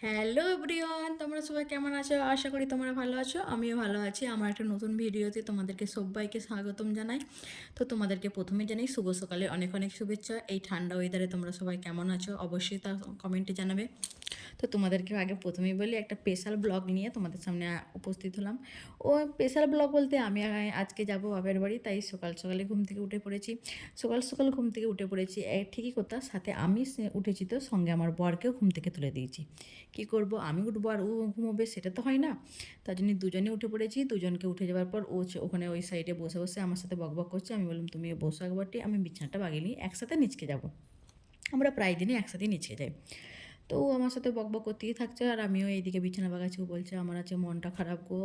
Hello everyone, তোমরা সবাই কেমন আছো? আশা করি তোমরা ভালো আছো। আমিও ভালো আছি। আমার একটা নতুন ভিডিওতে তোমাদেরকে সবাইকে স্বাগতম জানাই। তো তোমাদেরকে প্রথমে জানাই শুভ সকালে অনেক অনেক শুভেচ্ছা। এই ঠান্ডা ওয়েদারে তোমরা সবাই কেমন আছো অবশ্যই তা কমেন্টে জানাবে। তো তোমাদেরকে আগে প্রথমেই বলি, একটা স্পেশাল ব্লগ নিয়ে তোমাদের সামনে উপস্থিত হলাম। ও স্পেশাল ব্লগ বলতে আমি আজকে যাব বাপের বাড়ি, তাই সকাল সকালে ঘুম থেকে উঠে পড়েছি। সকাল সকাল ঘুম থেকে উঠে পড়েছি, ঠিকই কথা, সাথে আমি উঠেছি, তো সঙ্গে আমার বরকেও ঘুম থেকে তুলে দিয়েছি। কি করব, আমি উঠবো আর ও ঘুমোবে, সেটা তো হয় না। তার জন্য দুজনে উঠে পড়েছি। দুজনকে উঠে যাওয়ার পর ও ওখানে ওই সাইডে বসে বসে আমার সাথে বকবক করছে। আমি বললাম তুমি বসো একবারটি, আমি বিছানাটা বাগিয়ে নিই, একসাথে নিচকে যাব। আমরা প্রায় দিনই একসাথেই নিচকে যাই। তো ও আমার সাথে বকবক করতেই থাকছে আর আমিও এইদিকে বিছানা বাগাচ্ছি। ও বলছে আমার আছে মনটা খারাপ গো,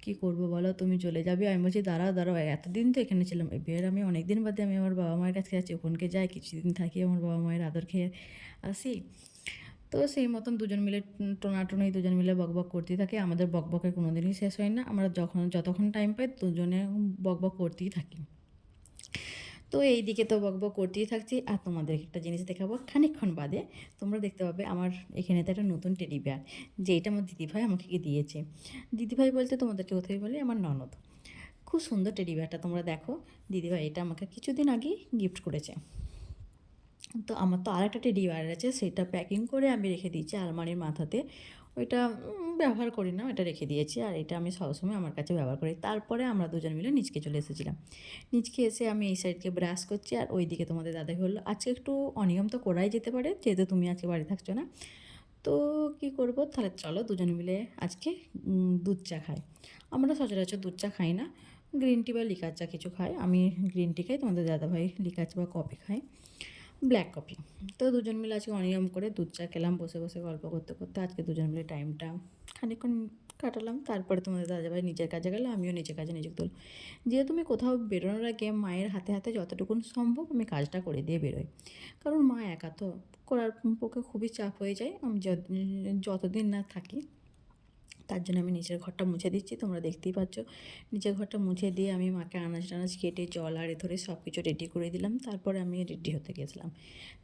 কী করবো বলো, তুমি চলে যাবে? আমি বলছি দাঁড়াও দাঁড়াও, এতদিন তো এখানে ছিলাম, এবার আমি অনেক দিন বাদে আমি আমার বাবা মায়ের কাছে যাচ্ছি, ওখানকে যাই কিছুদিন থাকি, আমার বাবা মায়ের আদর খেয়ে আসি। তো সেই মতন দুজন মিলে টোনাটুনি দুজন মিলে বকবক করতেই থাকে। আমাদের বকবকের কোনো দিনই শেষ হয় না। আমরা যতক্ষণ টাইম পাই দুজনে বকবক করতেই থাকি। তো এই দিকে তো বকবক করতেই থাকছি আর তোমাদের একটা জিনিস দেখাবো খানিকক্ষণ বাদে। তোমরা দেখতে পাবে আমার এখানে তো একটা নতুন টেডি বিয়ার, যে এটা আমার দিদিভাই আমাকে দিয়েছে। দিদিভাই বলতে তোমাদেরকে কোথায় বলি, আমার ননদ। খুব সুন্দর টেডি বিয়ারটা, তোমরা দেখো। দিদিভাই এটা আমাকে কিছুদিন আগেই গিফট করেছে। তো আমার তো আরেকটা টেডি বিয়ার আছে, সেটা প্যাকিং করে আমি রেখে দিয়েছি আলমারির মাথাতে। ওইটা ব্যবহার করি না, ওটা রেখে দিয়েছি। আর এটা আমি সবসময় আমার কাছে ব্যবহার করি। তারপরে আমরা দুজন মিলে নিচকে চলে এসেছিলাম। নিচকে এসে আমি এই সাইডকে ব্রাশ করছি আর ওই দিকে তোমাদের দাদাই বললো আজকে একটু অনিয়ম তো করাই যেতে পারে, যেহেতু তুমি আজকে বাড়ি থাকছো না। তো কী করব, তাহলে চলো দুজন মিলে আজকে দুধ চা খাই। আমরা সচরাচর দুধ চা খাই না, গ্রিন টি বা লিকার চা কিছু খাই। আমি গ্রিন টি খাই, তোমাদের দাদাভাই লিকার চা বা কফি খাই, ব্ল্যাক কফি। তো দুজন মিলে আজকে অনিয়ম করে দুধ চা খেলাম বসে বসে গল্প করতে করতে। আজকে দুজন মিলে টাইমটা খানিকক্ষণ কাটালাম। তারপরে তোমাদের দাদাভাই নিজের কাজে গেলো, আমিও নিজের কাজে নিজে তুল। যেহেতু আমি কোথাও বেরোনোর আগে মায়ের হাতে হাতে যতটুকুন সম্ভব আমি কাজটা করে দিয়ে বেরোই। কারণ মা একা তো করার পক্ষে খুবই চাপ হয়ে যায়। আমি যতদিন না থাকি, তার জন্য আমি নিচের ঘরটা মুছে দিচ্ছি, তোমরা দেখতেই পাচ্ছ। নিচের ঘরটা মুছে দিয়ে আমি মাকে আনাজ টানাজ কেটে জল আরে ধরে সব কিছু রেডি করে দিলাম। তারপরে আমি রেডি হতে গেছিলাম।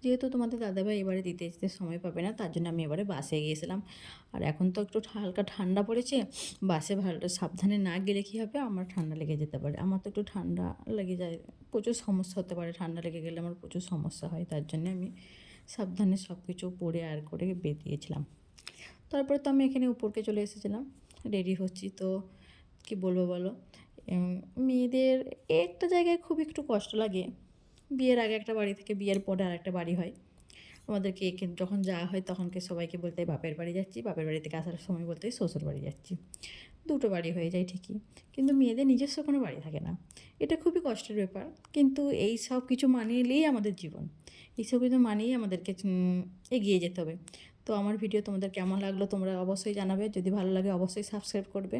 যেহেতু তোমাদের দাদাভাই এবারে দিতে যেতে সময় পাবে না, তার জন্য আমি এবারে বাসে গিয়েছিলাম। আর এখন তো একটু হালকা ঠান্ডা পড়েছে, বাসে ভালো সাবধানে না গেলে কী হবে, আমার ঠান্ডা লেগে যেতে পারে। আমার তো একটু ঠান্ডা লেগে যায়, প্রচুর সমস্যা হতে পারে, ঠান্ডা লেগে গেলে আমার প্রচুর সমস্যা হয়। তার জন্য আমি সাবধানে সব কিছু পরে আর করে বেরিয়েছিলাম। তারপরে তো আমি এখানে উপরকে চলে এসেছিলাম, রেডি হচ্ছি। তো কি বলবো বলো, মেয়েদের একটা জায়গায় খুব একটু কষ্ট লাগে। বিয়ের আগে একটা বাড়ি থেকে বিয়ের পরে আরেকটা বাড়ি হয়। আমাদেরকে যখন যাওয়া হয় তখনকে সবাইকে বলতে হয় বাপের বাড়ি যাচ্ছি, বাপের বাড়ি থেকে আসার সময় বলতে হয় শ্বশুর বাড়ি যাচ্ছি। দুটো বাড়ি হয়ে যায় ঠিকই, কিন্তু মেয়েদের নিজস্ব কোনো বাড়ি থাকে না। এটা খুবই কষ্টের ব্যাপার। কিন্তু এই সব কিছু মানিয়ে নিয়েই আমাদের জীবন, এইসব কিছু মানিয়েই আমাদেরকে এগিয়ে যেতে হবে। তো আমার ভিডিও তোমাদের কেমন লাগলো তোমরা অবশ্যই জানাবে, যদি ভালো লাগে অবশ্যই সাবস্ক্রাইব করবে।